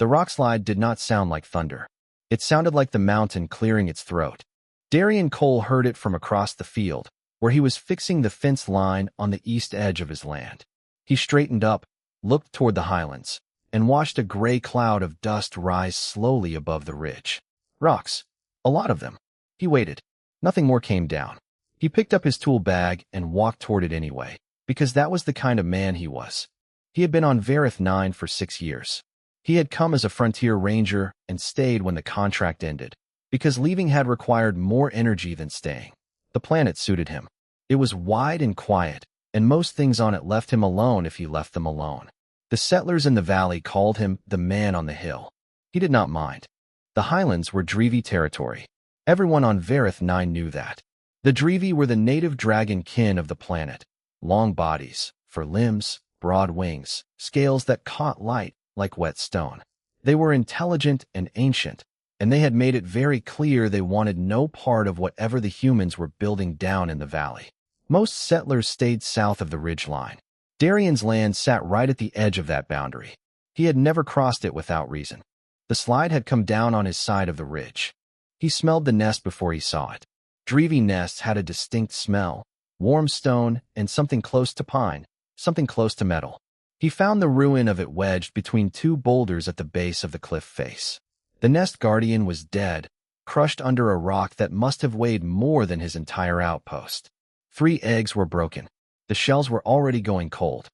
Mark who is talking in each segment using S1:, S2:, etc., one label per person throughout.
S1: The rock slide did not sound like thunder. It sounded like the mountain clearing its throat. Darian Cole heard it from across the field, where he was fixing the fence line on the east edge of his land. He straightened up, looked toward the highlands, and watched a gray cloud of dust rise slowly above the ridge. Rocks. A lot of them. He waited. Nothing more came down. He picked up his tool bag and walked toward it anyway, because that was the kind of man he was. He had been on Vareth 9 for 6 years. He had come as a frontier ranger and stayed when the contract ended, because leaving had required more energy than staying. The planet suited him. It was wide and quiet, and most things on it left him alone if he left them alone. The settlers in the valley called him the man on the hill. He did not mind. The highlands were Drevi territory. Everyone on Vareth 9 knew that. The Drevi were the native dragon kin of the planet. Long bodies, fur limbs, broad wings, scales that caught light like wet stone. They were intelligent and ancient, and they had made it very clear they wanted no part of whatever the humans were building down in the valley. Most settlers stayed south of the ridge line. Darian's land sat right at the edge of that boundary. He had never crossed it without reason. The slide had come down on his side of the ridge. He smelled the nest before he saw it. Drevi nests had a distinct smell, warm stone and something close to pine, something close to metal. He found the ruin of it wedged between 2 boulders at the base of the cliff face. The nest guardian was dead, crushed under a rock that must have weighed more than his entire outpost. 3 eggs were broken. The shells were already going cold.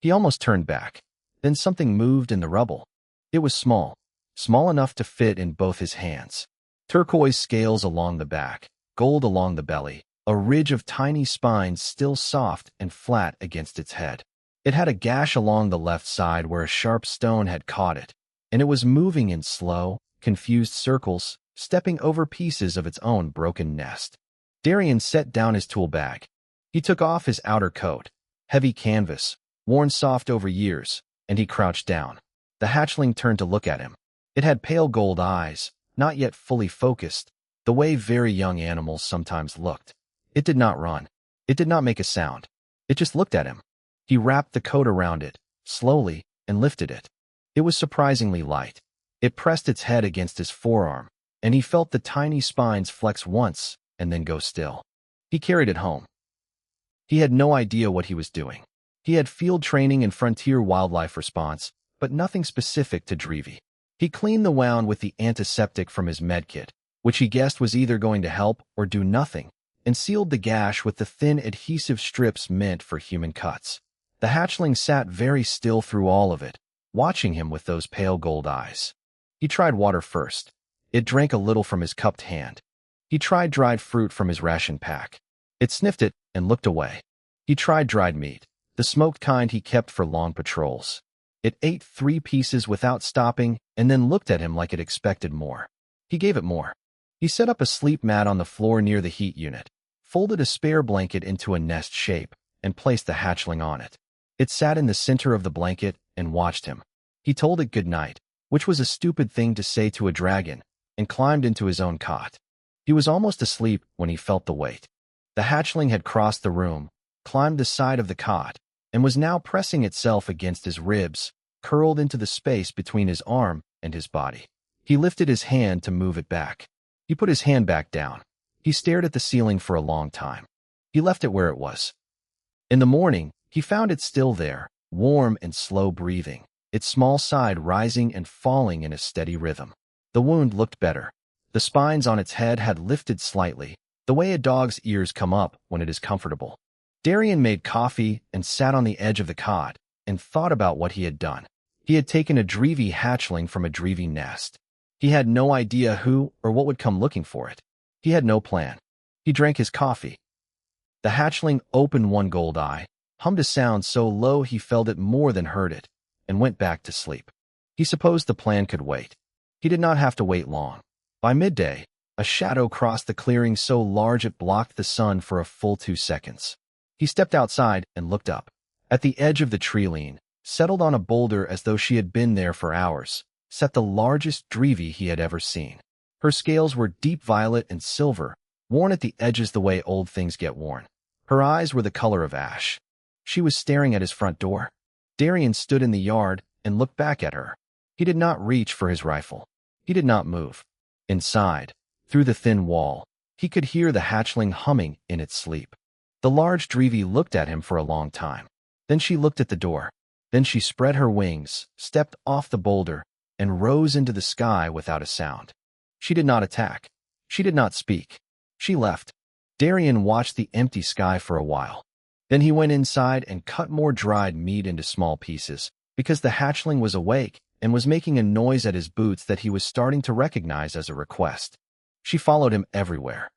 S1: He almost turned back. Then something moved in the rubble. It was small enough to fit in both his hands. Turquoise scales along the back, gold along the belly, a ridge of tiny spines still soft and flat against its head. It had a gash along the left side where a sharp stone had caught it, and it was moving in slow, confused circles, stepping over pieces of its own broken nest. Darian set down his tool bag. He took off his outer coat, heavy canvas, worn soft over years, and he crouched down. The hatchling turned to look at him. It had pale gold eyes, not yet fully focused, the way very young animals sometimes looked. It did not run. It did not make a sound. It just looked at him. He wrapped the coat around it, slowly, and lifted it. It was surprisingly light. It pressed its head against his forearm, and he felt the tiny spines flex once and then go still. He carried it home. He had no idea what he was doing. He had field training in frontier wildlife response, but nothing specific to Drevi. He cleaned the wound with the antiseptic from his medkit, which he guessed was either going to help or do nothing, and sealed the gash with the thin adhesive strips meant for human cuts. The hatchling sat very still through all of it, watching him with those pale gold eyes. He tried water first. It drank a little from his cupped hand. He tried dried fruit from his ration pack. It sniffed it and looked away. He tried dried meat, the smoked kind he kept for long patrols. It ate 3 pieces without stopping and then looked at him like it expected more. He gave it more. He set up a sleep mat on the floor near the heat unit, folded a spare blanket into a nest shape, and placed the hatchling on it. It sat in the center of the blanket and watched him. He told it good night, which was a stupid thing to say to a dragon, and climbed into his own cot. He was almost asleep when he felt the weight. The hatchling had crossed the room, climbed the side of the cot, and was now pressing itself against his ribs, curled into the space between his arm and his body. He lifted his hand to move it back. He put his hand back down. He stared at the ceiling for a long time. He left it where it was. In the morning, he found it still there, warm and slow breathing, its small side rising and falling in a steady rhythm. The wound looked better. The spines on its head had lifted slightly, the way a dog's ears come up when it is comfortable. Darian made coffee and sat on the edge of the cot and thought about what he had done. He had taken a Drevi hatchling from a Drevi nest. He had no idea who or what would come looking for it. He had no plan. He drank his coffee. The hatchling opened one gold eye, hummed a sound so low he felt it more than heard it, and went back to sleep. He supposed the plan could wait. He did not have to wait long. By midday, a shadow crossed the clearing so large it blocked the sun for a full 2 seconds. He stepped outside and looked up. At the edge of the tree line, settled on a boulder as though she had been there for hours, sat the largest Drevi he had ever seen. Her scales were deep violet and silver, worn at the edges the way old things get worn. Her eyes were the color of ash. She was staring at his front door. Darian stood in the yard and looked back at her. He did not reach for his rifle. He did not move. Inside, through the thin wall, he could hear the hatchling humming in its sleep. The large Dreevy looked at him for a long time. Then she looked at the door. Then she spread her wings, stepped off the boulder, and rose into the sky without a sound. She did not attack. She did not speak. She left. Darian watched the empty sky for a while. Then he went inside and cut more dried meat into small pieces, because the hatchling was awake and was making a noise at his boots that he was starting to recognize as a request. She followed him everywhere.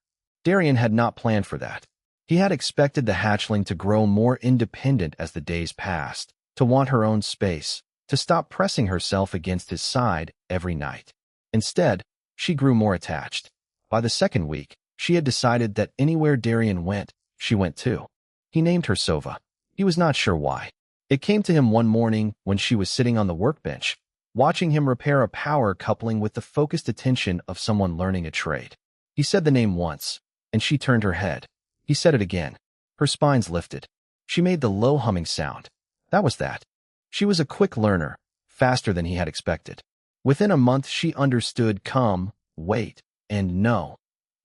S1: Darian had not planned for that. He had expected the hatchling to grow more independent as the days passed, to want her own space, to stop pressing herself against his side every night. Instead, she grew more attached. By the second week, she had decided that anywhere Darian went, she went too. He named her Sova. He was not sure why. It came to him one morning when she was sitting on the workbench, watching him repair a power coupling with the focused attention of someone learning a trade. He said the name once, and she turned her head. He said it again. Her spines lifted. She made the low humming sound. That was that. She was a quick learner, faster than he had expected. Within a month she understood come, wait, and no.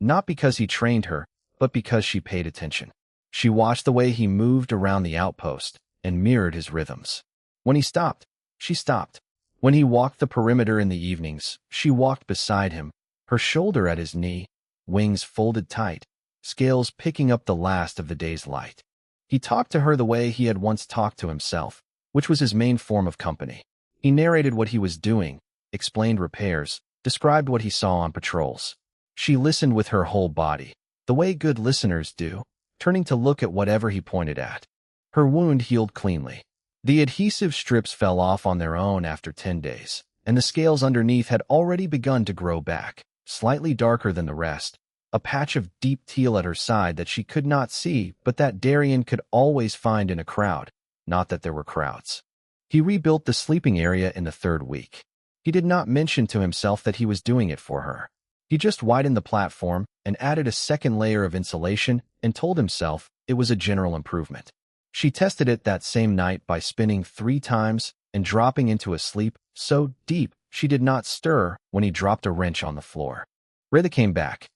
S1: Not because he trained her, but because she paid attention. She watched the way he moved around the outpost and mirrored his rhythms. When he stopped, she stopped. When he walked the perimeter in the evenings, she walked beside him, her shoulder at his knee, wings folded tight, scales picking up the last of the day's light. He talked to her the way he had once talked to himself, which was his main form of company. He narrated what he was doing, explained repairs, described what he saw on patrols. She listened with her whole body, the way good listeners do, turning to look at whatever he pointed at. Her wound healed cleanly. The adhesive strips fell off on their own after 10 days, and the scales underneath had already begun to grow back, slightly darker than the rest, a patch of deep teal at her side that she could not see but that Darian could always find in a crowd, not that there were crowds. He rebuilt the sleeping area in the 3rd week. He did not mention to himself that he was doing it for her. He just widened the platform and added a second layer of insulation and told himself it was a general improvement. She tested it that same night by spinning 3 times and dropping into a sleep so deep she did not stir when he dropped a wrench on the floor. Raytha came back.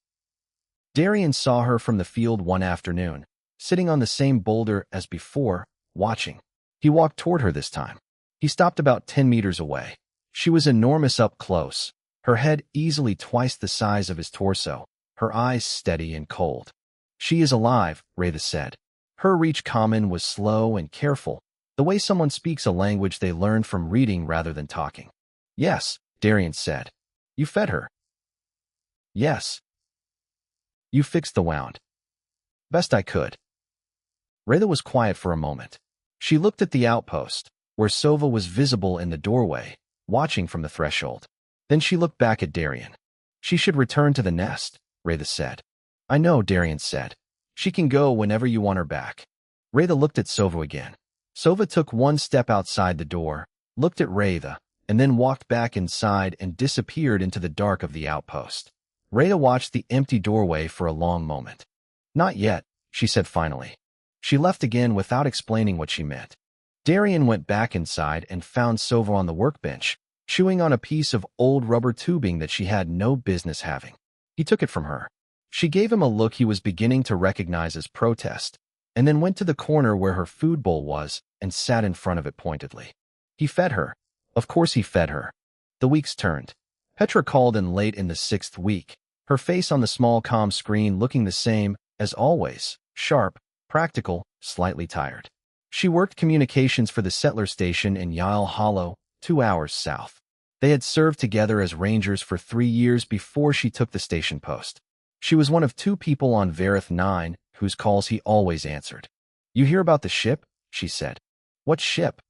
S1: Darian saw her from the field one afternoon, sitting on the same boulder as before, watching. He walked toward her this time. He stopped about 10 meters away. She was enormous up close, her head easily twice the size of his torso, her eyes steady and cold. She is alive, Raytha said. Her reach common was slow and careful, the way someone speaks a language they learned from reading rather than talking. Yes, Darian said. You fed her. Yes. You fixed the wound. Best I could. Raytha was quiet for a moment. She looked at the outpost, where Sova was visible in the doorway, watching from the threshold. Then she looked back at Darian. She should return to the nest, Raytha said. I know, Darian said. She can go whenever you want her back. Raytha looked at Sova again. Sova took one step outside the door, looked at Raytha, and then walked back inside and disappeared into the dark of the outpost. Raytha watched the empty doorway for a long moment. Not yet, she said finally. She left again without explaining what she meant. Darian went back inside and found Sova on the workbench, chewing on a piece of old rubber tubing that she had no business having. He took it from her. She gave him a look he was beginning to recognize as protest, and then went to the corner where her food bowl was and sat in front of it pointedly. He fed her. Of course he fed her. The weeks turned. Petra called in late in the 6th week, her face on the small comm screen looking the same as always, sharp, practical, slightly tired. She worked communications for the settler station in Yile Hollow, 2 hours south. They had served together as rangers for 3 years before she took the station post. She was one of 2 people on Vareth 9 whose calls he always answered. You hear about the ship? She said. What ship?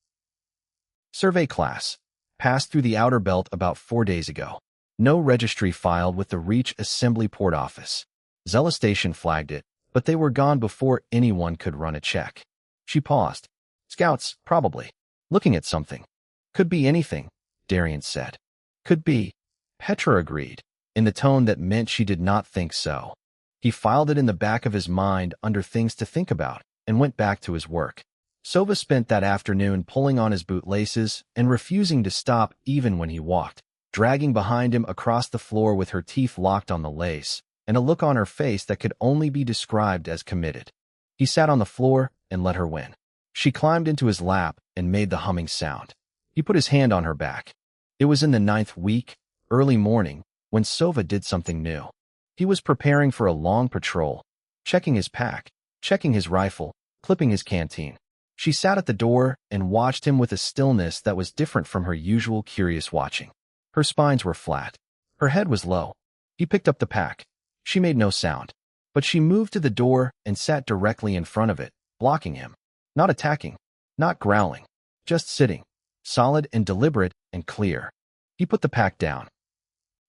S1: Survey class. Passed through the outer belt about 4 days ago. No registry filed with the Reach Assembly Port Office. Zella Station flagged it, but they were gone before anyone could run a check. She paused. Scouts, probably. Looking at something. Could be anything, Darian said. Could be. Petra agreed, in the tone that meant she did not think so. He filed it in the back of his mind under things to think about and went back to his work. Sova spent that afternoon pulling on his bootlaces and refusing to stop even when he walked, dragging behind him across the floor with her teeth locked on the lace and a look on her face that could only be described as committed. He sat on the floor and let her win. She climbed into his lap and made the humming sound. He put his hand on her back. It was in the 9th week, early morning, when Sova did something new. He was preparing for a long patrol, checking his pack, checking his rifle, clipping his canteen. She sat at the door and watched him with a stillness that was different from her usual curious watching. Her spines were flat. Her head was low. He picked up the pack. She made no sound, but she moved to the door and sat directly in front of it, blocking him. Not attacking, not growling, just sitting, solid and deliberate and clear. He put the pack down.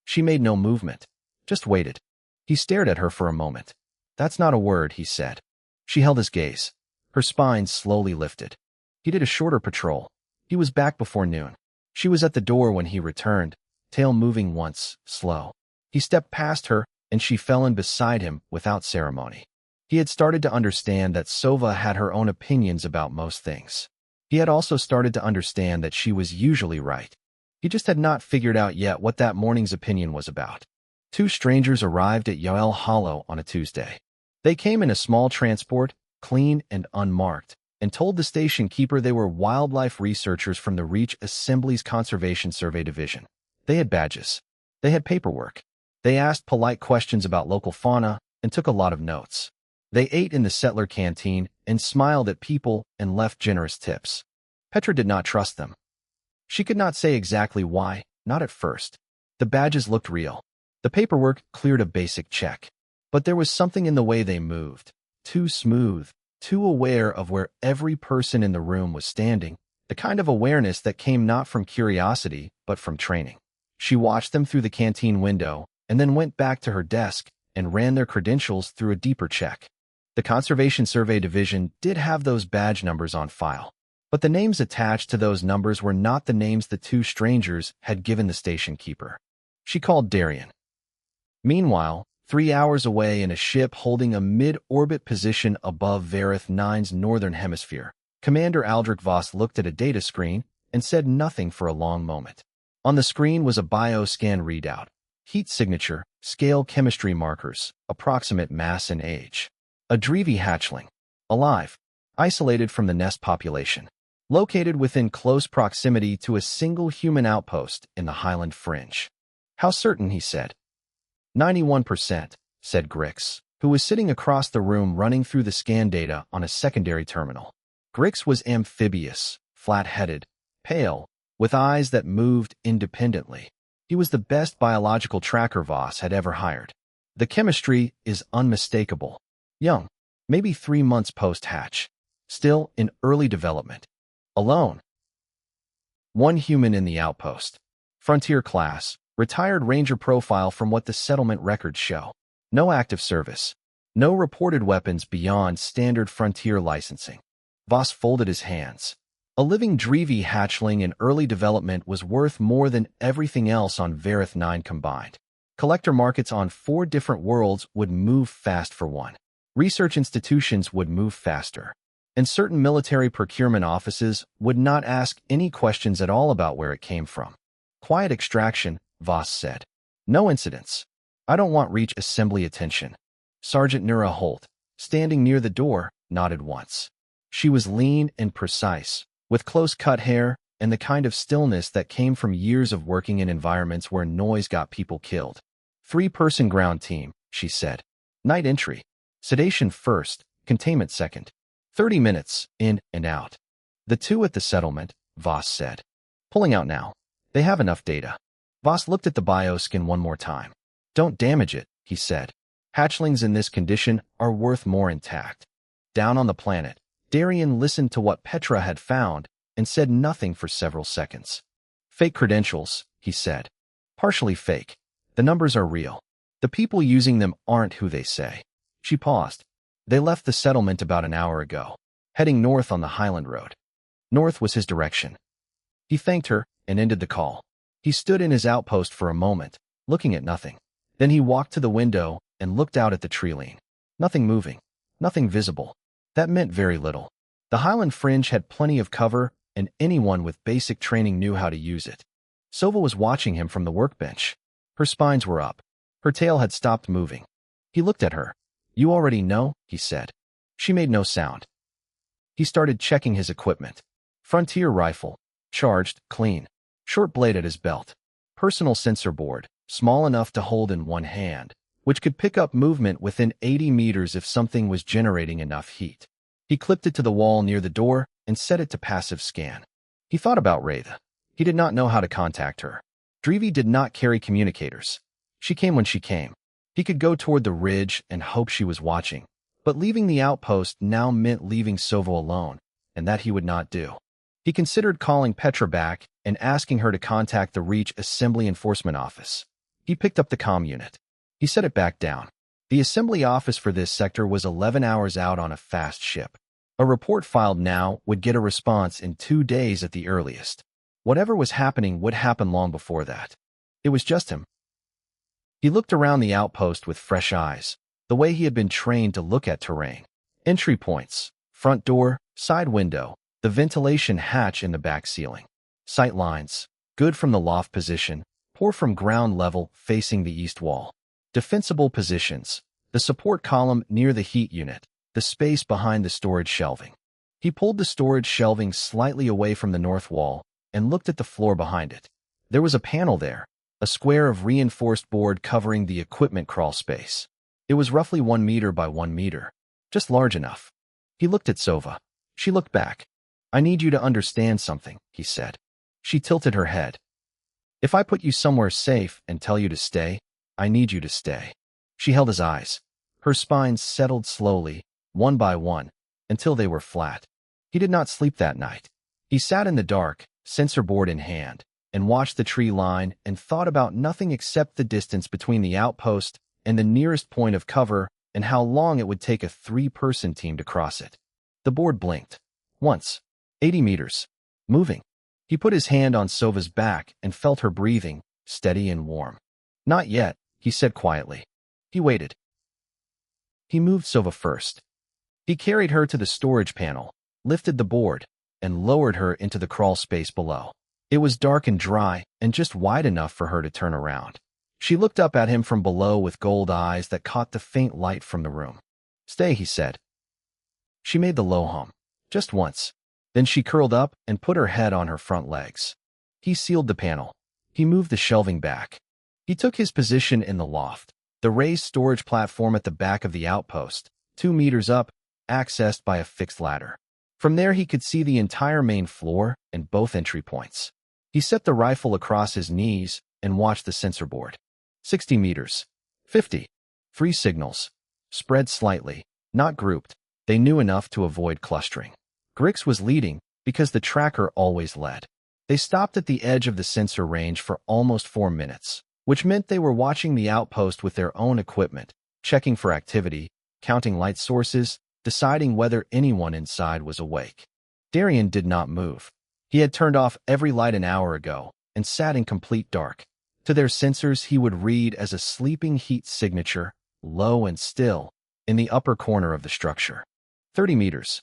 S1: She made no movement, just waited. He stared at her for a moment. "That's not a word," he said. She held his gaze. Her spine slowly lifted. He did a shorter patrol. He was back before noon. She was at the door when he returned, tail moving once, slow. He stepped past her, and she fell in beside him without ceremony. He had started to understand that Sova had her own opinions about most things. He had also started to understand that she was usually right. He just had not figured out yet what that morning's opinion was about. Two strangers arrived at Yoel Hollow on a Tuesday. They came in a small transport, clean and unmarked, and told the station keeper they were wildlife researchers from the Reach Assembly's Conservation Survey Division. They had badges. They had paperwork. They asked polite questions about local fauna and took a lot of notes. They ate in the settler canteen and smiled at people and left generous tips. Petra did not trust them. She could not say exactly why, not at first. The badges looked real. The paperwork cleared a basic check. But there was something in the way they moved. Too smooth, too aware of where every person in the room was standing, the kind of awareness that came not from curiosity, but from training. She watched them through the canteen window and then went back to her desk and ran their credentials through a deeper check. The Conservation Survey Division did have those badge numbers on file, but the names attached to those numbers were not the names the two strangers had given the station keeper. She called Darian. Meanwhile, 3 hours away in a ship holding a mid-orbit position above Vareth 9's northern hemisphere, Commander Aldrich Voss looked at a data screen and said nothing for a long moment. On the screen was a bioscan readout, heat signature, scale chemistry markers, approximate mass and age. A Drevi hatchling, alive, isolated from the nest population, located within close proximity to a single human outpost in the Highland Fringe. "How certain?" he said. 91%, said Grix, who was sitting across the room running through the scan data on a secondary terminal. Grix was amphibious, flat-headed, pale, with eyes that moved independently. He was the best biological tracker Voss had ever hired. The chemistry is unmistakable. Young, maybe 3 months post-hatch, still in early development. Alone. One human in the outpost. Frontier class. Retired ranger profile from what the settlement records show. No active service. No reported weapons beyond standard frontier licensing. Voss folded his hands. A living Drevi hatchling in early development was worth more than everything else on Vareth 9 combined. Collector markets on 4 different worlds would move fast for one. Research institutions would move faster. And certain military procurement offices would not ask any questions at all about where it came from. Quiet extraction, Voss said. No incidents. I don't want Reach Assembly attention. Sergeant Nura Holt, standing near the door, nodded once. She was lean and precise, with close-cut hair and the kind of stillness that came from years of working in environments where noise got people killed. 3-person ground team, she said. Night entry. Sedation first, containment second. 30 minutes, in and out. The 2 at the settlement, Voss said. Pulling out now. They have enough data. Voss looked at the bioskin one more time. Don't damage it, he said. Hatchlings in this condition are worth more intact. Down on the planet, Darian listened to what Petra had found and said nothing for several seconds. Fake credentials, he said. Partially fake. The numbers are real. The people using them aren't who they say. She paused. They left the settlement about an hour ago, heading north on the Highland Road. North was his direction. He thanked her and ended the call. He stood in his outpost for a moment, looking at nothing. Then he walked to the window and looked out at the tree line. Nothing moving, nothing visible. That meant very little. The Highland Fringe had plenty of cover, and anyone with basic training knew how to use it. Sova was watching him from the workbench. Her spines were up. Her tail had stopped moving. He looked at her. "You already know," he said. She made no sound. He started checking his equipment. Frontier rifle. Charged, clean. Short blade at his belt. Personal sensor board, small enough to hold in one hand, which could pick up movement within 80 meters if something was generating enough heat. He clipped it to the wall near the door and set it to passive scan. He thought about Wraitha. He did not know how to contact her. Drevi did not carry communicators. She came when she came. He could go toward the ridge and hope she was watching, but leaving the outpost now meant leaving Sova alone, and that he would not do. He considered calling Petra back and asking her to contact the Reach Assembly Enforcement Office. He picked up the comm unit. He set it back down. The assembly office for this sector was 11 hours out on a fast ship. A report filed now would get a response in 2 days at the earliest. Whatever was happening would happen long before that. It was just him. He looked around the outpost with fresh eyes, the way he had been trained to look at terrain. Entry points, front door, side window, the ventilation hatch in the back ceiling. Sight lines, good from the loft position, poor from ground level facing the east wall. Defensible positions, the support column near the heat unit, the space behind the storage shelving. He pulled the storage shelving slightly away from the north wall and looked at the floor behind it. There was a panel there, a square of reinforced board covering the equipment crawl space. It was roughly 1 meter by 1 meter, just large enough. He looked at Sova. She looked back. "I need you to understand something," he said. She tilted her head. "If I put you somewhere safe and tell you to stay, I need you to stay." She held his eyes. Her spines settled slowly, one by one, until they were flat. He did not sleep that night. He sat in the dark, sensor board in hand, and watched the tree line and thought about nothing except the distance between the outpost and the nearest point of cover and how long it would take a 3-person team to cross it. The board blinked. Once. 80 meters. Moving. He put his hand on Sova's back and felt her breathing, steady and warm. "Not yet," he said quietly. He waited. He moved Sova first. He carried her to the storage panel, lifted the board, and lowered her into the crawl space below. It was dark and dry, and just wide enough for her to turn around. She looked up at him from below with gold eyes that caught the faint light from the room. "Stay," he said. She made the low hum. Just once. Then she curled up and put her head on her front legs. He sealed the panel. He moved the shelving back. He took his position in the loft, the raised storage platform at the back of the outpost, 2 meters up, accessed by a fixed ladder. From there he could see the entire main floor and both entry points. He set the rifle across his knees and watched the sensor board. 60 meters. 50. 3 signals. Spread slightly, not grouped. They knew enough to avoid clustering. Grix was leading because the tracker always led. They stopped at the edge of the sensor range for almost 4 minutes, which meant they were watching the outpost with their own equipment, checking for activity, counting light sources, deciding whether anyone inside was awake. Darian did not move. He had turned off every light an hour ago and sat in complete dark. To their sensors he would read as a sleeping heat signature, low and still, in the upper corner of the structure. 30 meters.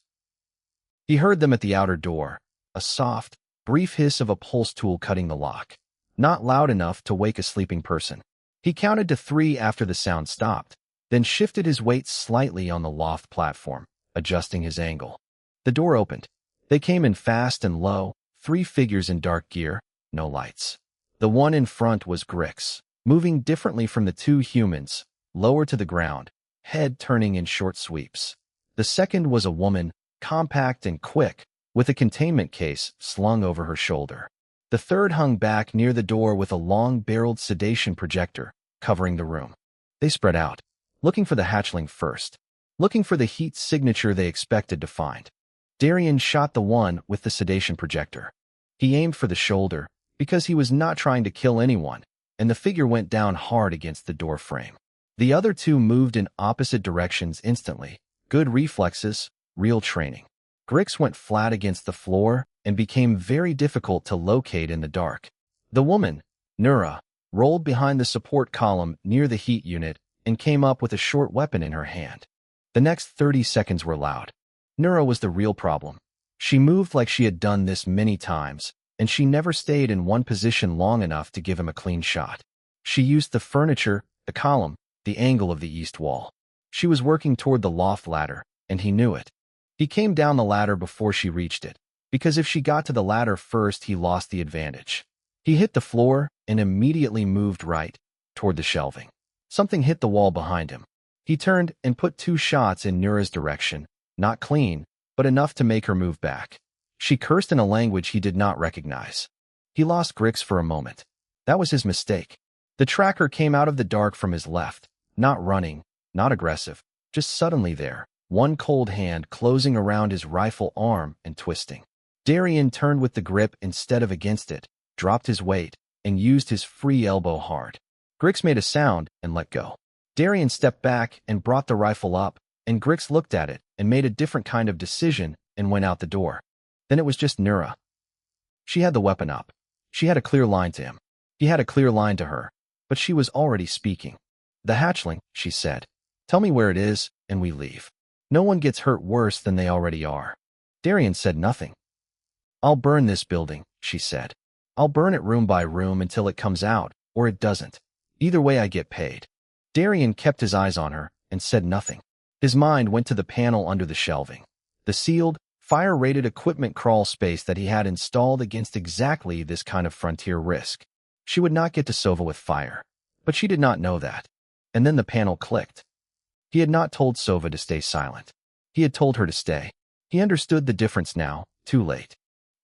S1: He heard them at the outer door, a soft, brief hiss of a pulse tool cutting the lock. Not loud enough to wake a sleeping person. He counted to 3 after the sound stopped, then shifted his weight slightly on the loft platform, adjusting his angle. The door opened. They came in fast and low, 3 figures in dark gear, no lights. The one in front was Grix, moving differently from the 2 humans, lower to the ground, head turning in short sweeps. The second was a woman, compact and quick, with a containment case slung over her shoulder. The third hung back near the door with a long-barreled sedation projector, covering the room. They spread out, looking for the hatchling first, looking for the heat signature they expected to find. Darian shot the one with the sedation projector. He aimed for the shoulder, because he was not trying to kill anyone, and the figure went down hard against the door frame. The other 2 moved in opposite directions instantly. Good reflexes, real training. Grix went flat against the floor and became very difficult to locate in the dark. The woman, Nura, rolled behind the support column near the heat unit and came up with a short weapon in her hand. The next 30 seconds were loud. Nura was the real problem. She moved like she had done this many times, and she never stayed in one position long enough to give him a clean shot. She used the furniture, the column, the angle of the east wall. She was working toward the loft ladder, and he knew it. He came down the ladder before she reached it, because if she got to the ladder first, he lost the advantage. He hit the floor and immediately moved right toward the shelving. Something hit the wall behind him. He turned and put 2 shots in Nura's direction, not clean, but enough to make her move back. She cursed in a language he did not recognize. He lost Grix for a moment. That was his mistake. The tracker came out of the dark from his left, not running, not aggressive, just suddenly there, one cold hand closing around his rifle arm and twisting. Darien turned with the grip instead of against it, dropped his weight, and used his free elbow hard. Grix made a sound and let go. Darien stepped back and brought the rifle up, and Grix looked at it and made a different kind of decision and went out the door. Then it was just Nura. She had the weapon up. She had a clear line to him. He had a clear line to her, but she was already speaking. "The hatchling," she said. "Tell me where it is, and we leave. No one gets hurt worse than they already are." Darien said nothing. "I'll burn this building," she said. "I'll burn it room by room until it comes out, or it doesn't. Either way I get paid." Darien kept his eyes on her and said nothing. His mind went to the panel under the shelving. The sealed, fire-rated equipment crawl space that he had installed against exactly this kind of frontier risk. She would not get to Sova with fire, but she did not know that. And then the panel clicked. He had not told Sova to stay silent. He had told her to stay. He understood the difference now, too late.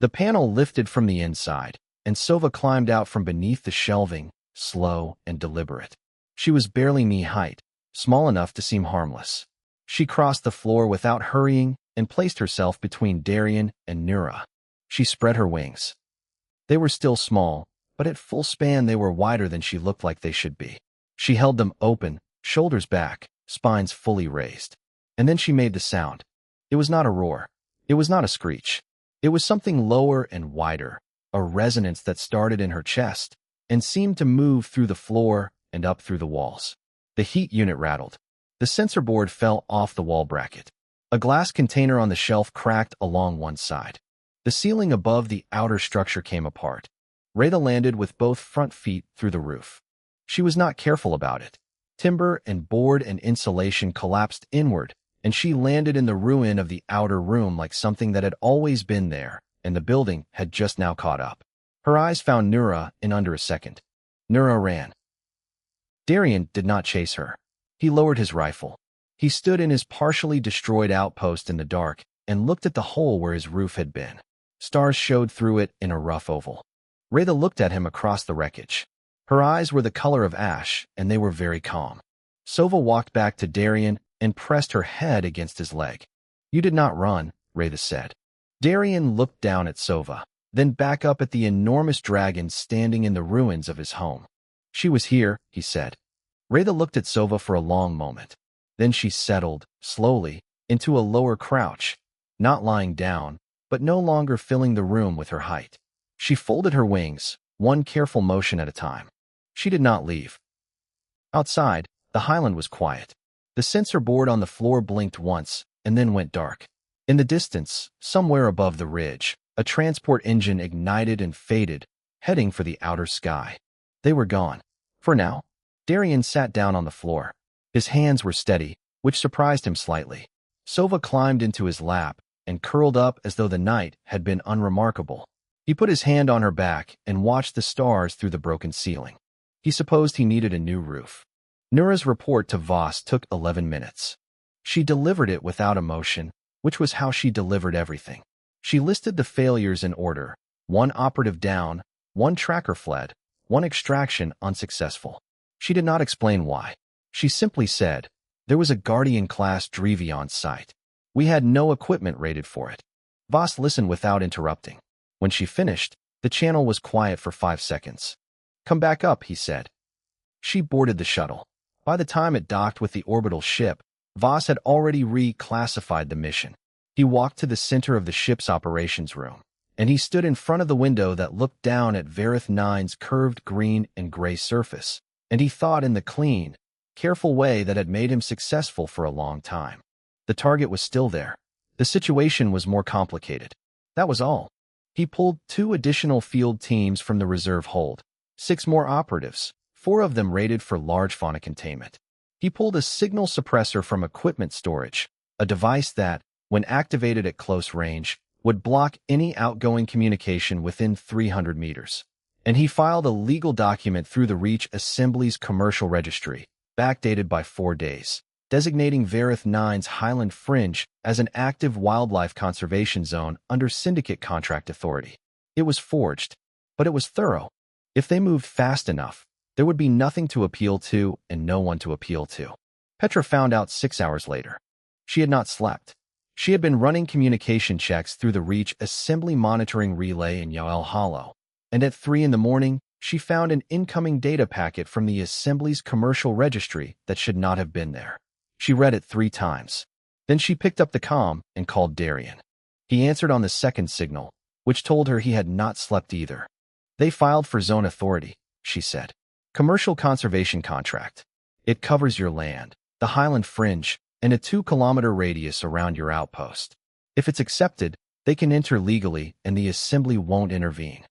S1: The panel lifted from the inside, and Sova climbed out from beneath the shelving, slow and deliberate. She was barely knee-height, small enough to seem harmless. She crossed the floor without hurrying and placed herself between Darien and Nura. She spread her wings. They were still small, but at full span they were wider than she looked like they should be. She held them open, shoulders back, spines fully raised. And then she made the sound. It was not a roar. It was not a screech. It was something lower and wider, a resonance that started in her chest and seemed to move through the floor and up through the walls. The heat unit rattled. The sensor board fell off the wall bracket. A glass container on the shelf cracked along one side. The ceiling above the outer structure came apart. Raytha landed with both front feet through the roof. She was not careful about it. Timber and board and insulation collapsed inward, and she landed in the ruin of the outer room like something that had always been there, and the building had just now caught up. Her eyes found Nura in under a second. Nura ran. Darien did not chase her. He lowered his rifle. He stood in his partially destroyed outpost in the dark and looked at the hole where his roof had been. Stars showed through it in a rough oval. Raytha looked at him across the wreckage. Her eyes were the color of ash, and they were very calm. Sova walked back to Darien and pressed her head against his leg. "You did not run," Raytha said. Darien looked down at Sova, then back up at the enormous dragon standing in the ruins of his home. "She was here," he said. Raytha looked at Sova for a long moment. Then she settled, slowly, into a lower crouch, not lying down, but no longer filling the room with her height. She folded her wings, one careful motion at a time. She did not leave. Outside, the highland was quiet. The sensor board on the floor blinked once, and then went dark. In the distance, somewhere above the ridge, a transport engine ignited and faded, heading for the outer sky. They were gone. For now. Darien sat down on the floor. His hands were steady, which surprised him slightly. Sova climbed into his lap and curled up as though the night had been unremarkable. He put his hand on her back and watched the stars through the broken ceiling. He supposed he needed a new roof. Nura's report to Voss took 11 minutes. She delivered it without emotion, which was how she delivered everything. She listed the failures in order: 1 operative down, 1 tracker fled, 1 extraction unsuccessful. She did not explain why. She simply said, "There was a Guardian-class Drevi on site. We had no equipment rated for it." Voss listened without interrupting. When she finished, the channel was quiet for 5 seconds. "Come back up," he said. She boarded the shuttle. By the time it docked with the orbital ship, Voss had already reclassified the mission. He walked to the center of the ship's operations room, and he stood in front of the window that looked down at Varith 9's curved green and gray surface, and he thought in the clean, careful way that had made him successful for a long time. The target was still there. The situation was more complicated. That was all. He pulled 2 additional field teams from the reserve hold, 6 more operatives, 4 of them rated for large fauna containment. He pulled a signal suppressor from equipment storage, a device that, when activated at close range, would block any outgoing communication within 300 meters. And he filed a legal document through the Reach Assembly's commercial registry, backdated by 4 days, designating Varith 9's Highland Fringe as an active wildlife conservation zone under syndicate contract authority. It was forged, but it was thorough. If they moved fast enough, there would be nothing to appeal to and no one to appeal to. Petra found out 6 hours later. She had not slept. She had been running communication checks through the Reach Assembly monitoring relay in Yoel Hollow, and at 3 in the morning, she found an incoming data packet from the Assembly's commercial registry that should not have been there. She read it 3 times. Then she picked up the comm and called Darian. He answered on the second signal, which told her he had not slept either. They filed for zone authority, she said. Commercial conservation contract. It covers your land, the Highland Fringe, and a 2-kilometer radius around your outpost. If it's accepted, they can enter legally and the Assembly won't intervene.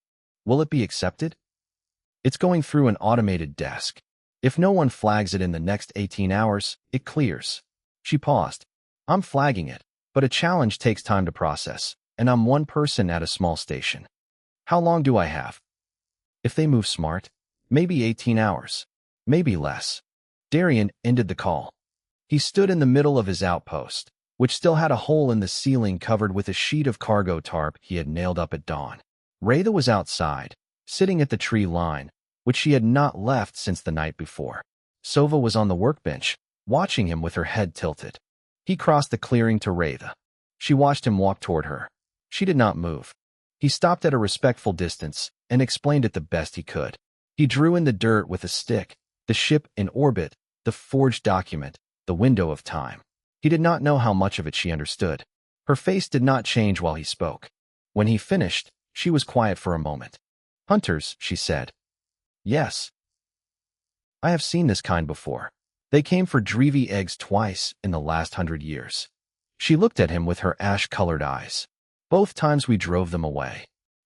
S1: Will it be accepted? It's going through an automated desk. If no one flags it in the next 18 hours, it clears. She paused. I'm flagging it, but a challenge takes time to process, and I'm one person at a small station. How long do I have? If they move smart, maybe 18 hours, maybe less. Darian ended the call. He stood in the middle of his outpost, which still had a hole in the ceiling covered with a sheet of cargo tarp he had nailed up at dawn. Raytha was outside, sitting at the tree line, which she had not left since the night before. Sova was on the workbench, watching him with her head tilted. He crossed the clearing to Raytha. She watched him walk toward her. She did not move. He stopped at a respectful distance and explained it the best he could. He drew in the dirt with a stick, the ship in orbit, the forged document, the window of time. He did not know how much of it she understood. Her face did not change while he spoke. When he finished, she was quiet for a moment. Hunters, she said. Yes. I have seen this kind before. They came for Drevi eggs twice in the last 100 years. She looked at him with her ash-colored eyes. Both times we drove them away.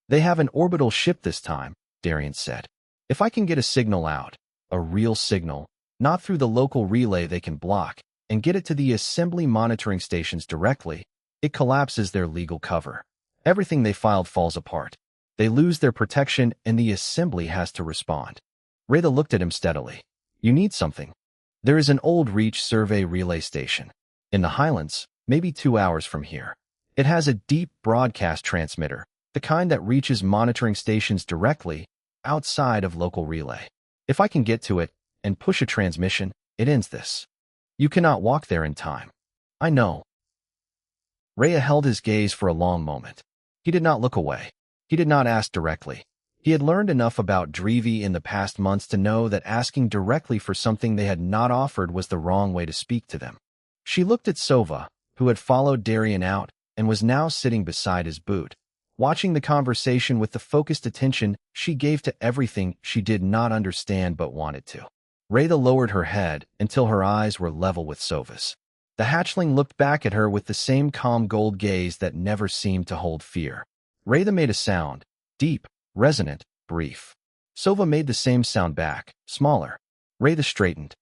S1: They have an orbital ship this time, Darian said. If I can get a signal out, a real signal, not through the local relay they can block, and get it to the Assembly monitoring stations directly, it collapses their legal cover. Everything they filed falls apart. They lose their protection and the Assembly has to respond. Raytha looked at him steadily. You need something. There is an old Reach survey relay station. In the Highlands, maybe 2 hours from here. It has a deep broadcast transmitter, the kind that reaches monitoring stations directly outside of local relay. If I can get to it and push a transmission, it ends this. You cannot walk there in time. I know. Rhea held his gaze for a long moment. He did not look away. He did not ask directly. He had learned enough about Drevi in the past months to know that asking directly for something they had not offered was the wrong way to speak to them. She looked at Sova, who had followed Darian out and was now sitting beside his boot, watching the conversation with the focused attention she gave to everything she did not understand but wanted to. Raytha lowered her head until her eyes were level with Sova's. The hatchling looked back at her with the same calm gold gaze that never seemed to hold fear. Raytha made a sound, deep, resonant, brief. Sova made the same sound back, smaller. Raytha straightened.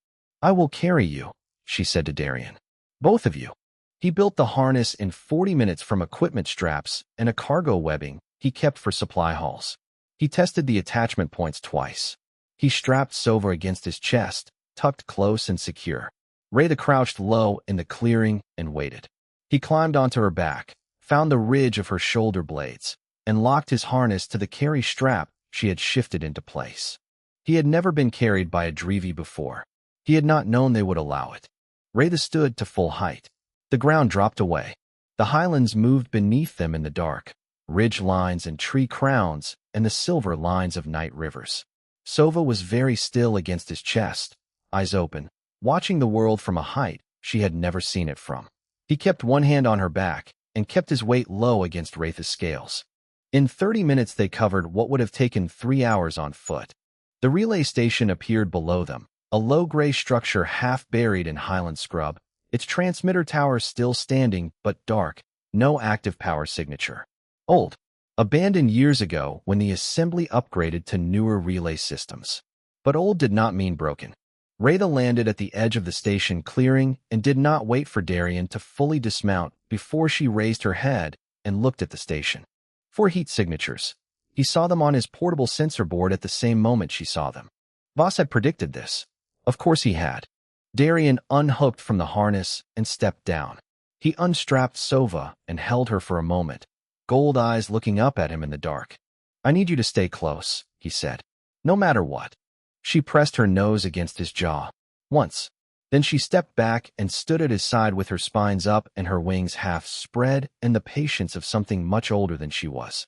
S1: I will carry you, she said to Darian. Both of you. He built the harness in 40 minutes from equipment straps and a cargo webbing he kept for supply hauls. He tested the attachment points twice. He strapped Sova against his chest, tucked close and secure. Raytha crouched low in the clearing and waited. He climbed onto her back, found the ridge of her shoulder blades, and locked his harness to the carry strap she had shifted into place. He had never been carried by a Drevi before. He had not known they would allow it. Raytha stood to full height. The ground dropped away. The highlands moved beneath them in the dark, ridge lines and tree crowns and the silver lines of night rivers. Sova was very still against his chest, eyes open, watching the world from a height she had never seen it from. He kept one hand on her back and kept his weight low against Raytha's scales. In 30 minutes they covered what would have taken 3 hours on foot. The relay station appeared below them, a low gray structure half buried in highland scrub, its transmitter tower still standing but dark, no active power signature. Old. Abandoned years ago when the assembly upgraded to newer relay systems. But old did not mean broken. Raytha landed at the edge of the station clearing and did not wait for Darian to fully dismount before she raised her head and looked at the station. 4 heat signatures. He saw them on his portable sensor board at the same moment she saw them. Voss had predicted this. Of course he had. Darian unhooked from the harness and stepped down. He unstrapped Sova and held her for a moment, gold eyes looking up at him in the dark. "I need you to stay close," he said. "No matter what." She pressed her nose against his jaw. Once. Then she stepped back and stood at his side with her spines up and her wings half spread and the patience of something much older than she was.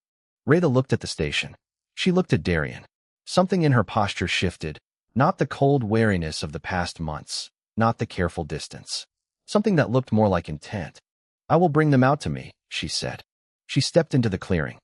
S1: Raytha looked at the station. She looked at Darian. Something in her posture shifted, not the cold wariness of the past months, not the careful distance. Something that looked more like intent. "I will bring them out to me," she said. She stepped into the clearing.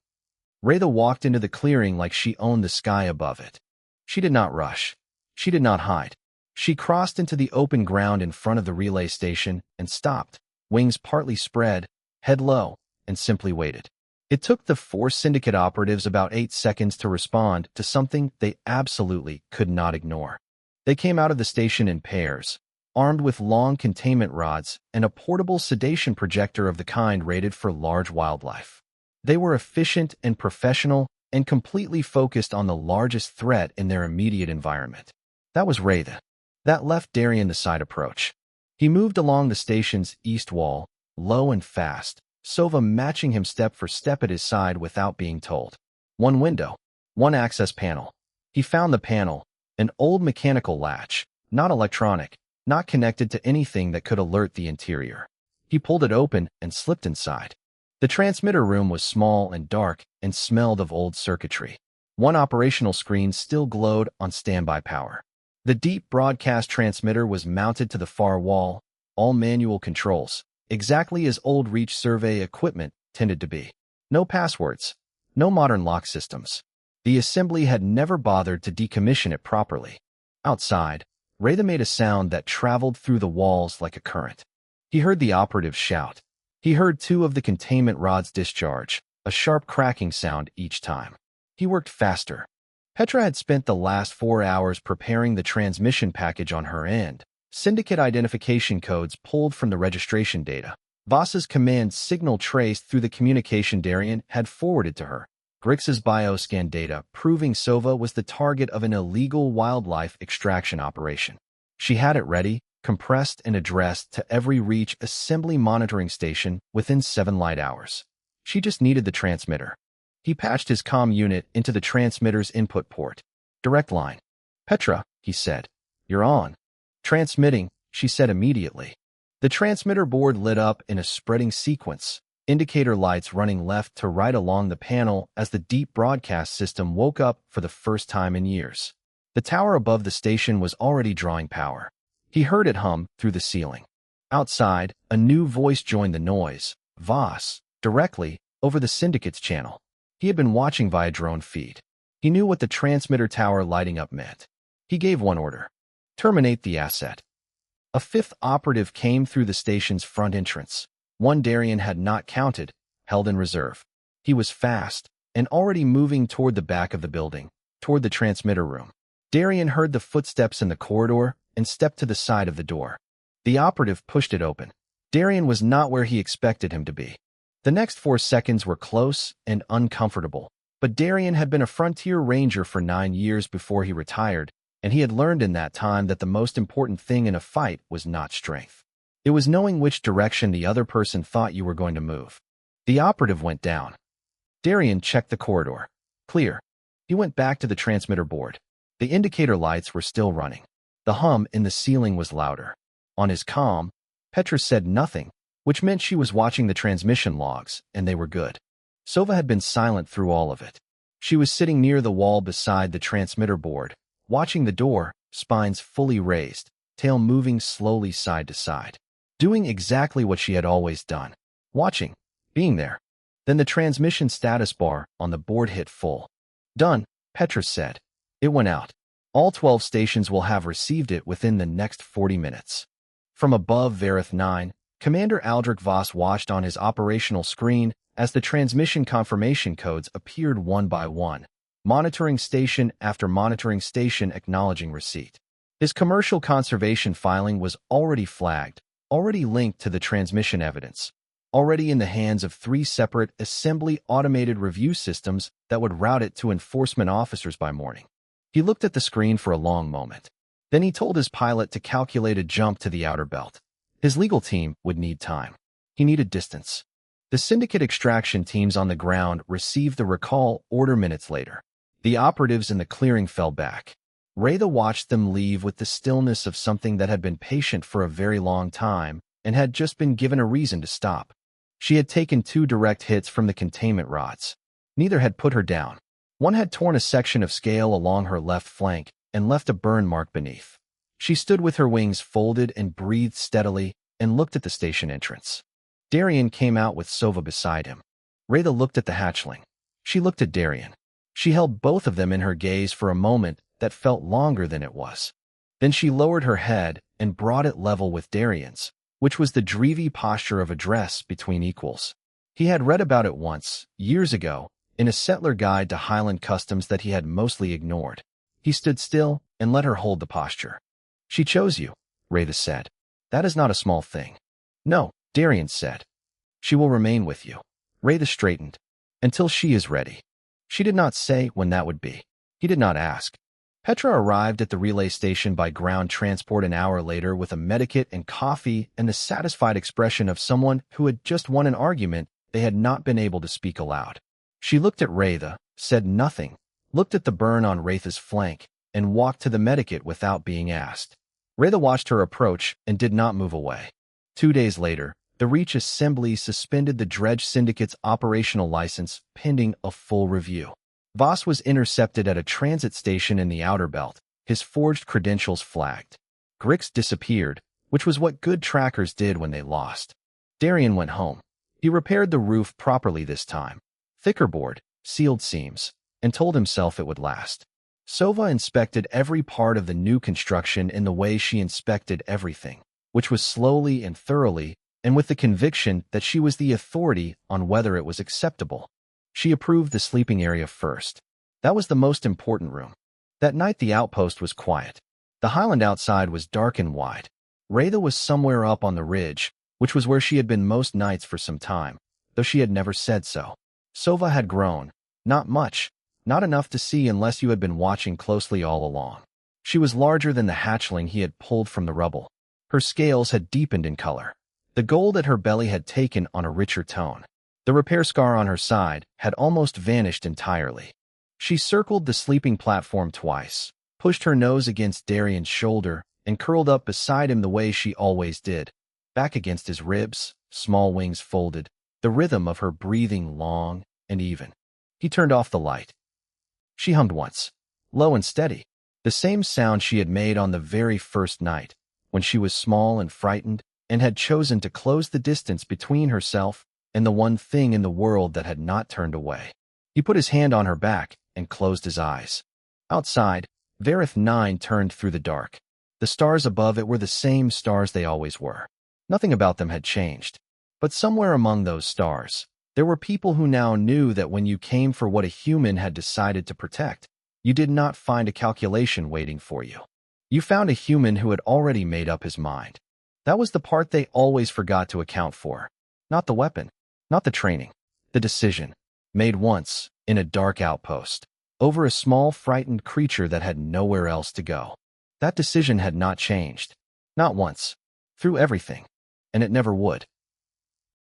S1: Raytha walked into the clearing like she owned the sky above it. She did not rush. She did not hide. She crossed into the open ground in front of the relay station and stopped, wings partly spread, head low, and simply waited. It took the 4 syndicate operatives about 8 seconds to respond to something they absolutely could not ignore. They came out of the station in pairs, armed with long containment rods and a portable sedation projector of the kind rated for large wildlife. They were efficient and professional and completely focused on the largest threat in their immediate environment. That was Raytha. That left Darian the side approach. He moved along the station's east wall, low and fast, Sova matching him step for step at his side without being told. 1 window. 1 access panel. He found the panel, an old mechanical latch, not electronic, not connected to anything that could alert the interior. He pulled it open and slipped inside. The transmitter room was small and dark and smelled of old circuitry. 1 operational screen still glowed on standby power. The deep broadcast transmitter was mounted to the far wall, all manual controls, exactly as old reach survey equipment tended to be. No passwords, no modern lock systems. The assembly had never bothered to decommission it properly. Outside, Raytha made a sound that traveled through the walls like a current. He heard the operatives shout. He heard 2 of the containment rods discharge, a sharp cracking sound each time. He worked faster. Petra had spent the last 4 hours preparing the transmission package on her end. Syndicate identification codes pulled from the registration data. Voss's command signal traced through the communication Darian had forwarded to her. Grix's bioscan data proving Sova was the target of an illegal wildlife extraction operation. She had it ready, compressed and addressed to every reach assembly monitoring station within 7 light hours. She just needed the transmitter. He patched his comm unit into the transmitter's input port. "Direct line." "Petra," he said. "You're on." "Transmitting," she said immediately. The transmitter board lit up in a spreading sequence, indicator lights running left to right along the panel as the deep broadcast system woke up for the first time in years. The tower above the station was already drawing power. He heard it hum through the ceiling. Outside, a new voice joined the noise, Voss, directly over the syndicate's channel. He had been watching via drone feed. He knew what the transmitter tower lighting up meant. He gave 1 order. Terminate the asset. A 5th operative came through the station's front entrance. 1 Darian had not counted, held in reserve. He was fast, and already moving toward the back of the building, toward the transmitter room. Darian heard the footsteps in the corridor and stepped to the side of the door. The operative pushed it open. Darian was not where he expected him to be. The next 4 seconds were close and uncomfortable, but Darian had been a frontier ranger for 9 years before he retired, and he had learned in that time that the most important thing in a fight was not strength. It was knowing which direction the other person thought you were going to move. The operative went down. Darian checked the corridor. Clear. He went back to the transmitter board. The indicator lights were still running. The hum in the ceiling was louder. On his comm, Petra said nothing, which meant she was watching the transmission logs, and they were good. Sova had been silent through all of it. She was sitting near the wall beside the transmitter board, watching the door, spines fully raised, tail moving slowly side to side, doing exactly what she had always done. Watching, being there. Then the transmission status bar on the board hit full. "Done," Petra said. It went out. All 12 stations will have received it within the next 40 minutes. From above Vareth 9, Commander Aldrich Voss watched on his operational screen as the transmission confirmation codes appeared one by one, monitoring station after monitoring station acknowledging receipt. His commercial conservation filing was already flagged, already linked to the transmission evidence, already in the hands of 3 separate assembly automated review systems that would route it to enforcement officers by morning. He looked at the screen for a long moment. Then he told his pilot to calculate a jump to the outer belt. His legal team would need time. He needed distance. The syndicate extraction teams on the ground received the recall order minutes later. The operatives in the clearing fell back. Raytha watched them leave with the stillness of something that had been patient for a very long time and had just been given a reason to stop. She had taken 2 direct hits from the containment rods. Neither had put her down. One had torn a section of scale along her left flank and left a burn mark beneath. She stood with her wings folded and breathed steadily and looked at the station entrance. Darian came out with Sova beside him. Raytha looked at the hatchling. She looked at Darian. She held both of them in her gaze for a moment that felt longer than it was. Then she lowered her head and brought it level with Darian's, which was the dreamy posture of address between equals. He had read about it once, years ago, in a settler guide to Highland customs that he had mostly ignored. He stood still and let her hold the posture. She chose you, Raytha said. That is not a small thing. No, Darian said. She will remain with you. Raytha straightened. Until she is ready. She did not say when that would be. He did not ask. Petra arrived at the relay station by ground transport an hour later with a medikit and coffee and the satisfied expression of someone who had just won an argument they had not been able to speak aloud. She looked at Raytha, said nothing, looked at the burn on Raytha's flank, and walked to the medikit without being asked. Raytha watched her approach and did not move away. 2 days later, the Reach Assembly suspended the Dredge Syndicate's operational license pending a full review. Voss was intercepted at a transit station in the outer belt, his forged credentials flagged. Grix disappeared, which was what good trackers did when they lost. Darian went home. He repaired the roof properly this time. Thicker board, sealed seams, and told himself it would last. Sova inspected every part of the new construction in the way she inspected everything, which was slowly and thoroughly, and with the conviction that she was the authority on whether it was acceptable. She approved the sleeping area first. That was the most important room. That night the outpost was quiet. The highland outside was dark and wide. Raytha was somewhere up on the ridge, which was where she had been most nights for some time, though she had never said so. Sova had grown. Not much. Not enough to see unless you had been watching closely all along. She was larger than the hatchling he had pulled from the rubble. Her scales had deepened in color. The gold at her belly had taken on a richer tone. The repair scar on her side had almost vanished entirely. She circled the sleeping platform twice, pushed her nose against Darian's shoulder, and curled up beside him the way she always did, back against his ribs, small wings folded, the rhythm of her breathing long and even. He turned off the light. She hummed once, low and steady, the same sound she had made on the very first night, when she was small and frightened and had chosen to close the distance between herself and the one thing in the world that had not turned away. He put his hand on her back and closed his eyes. Outside, Varith 9 turned through the dark. The stars above it were the same stars they always were. Nothing about them had changed. But somewhere among those stars, there were people who now knew that when you came for what a human had decided to protect, you did not find a calculation waiting for you. You found a human who had already made up his mind. That was the part they always forgot to account for. Not the weapon. Not the training, the decision, made once, in a dark outpost, over a small frightened creature that had nowhere else to go. That decision had not changed. Not once. Through everything. And it never would.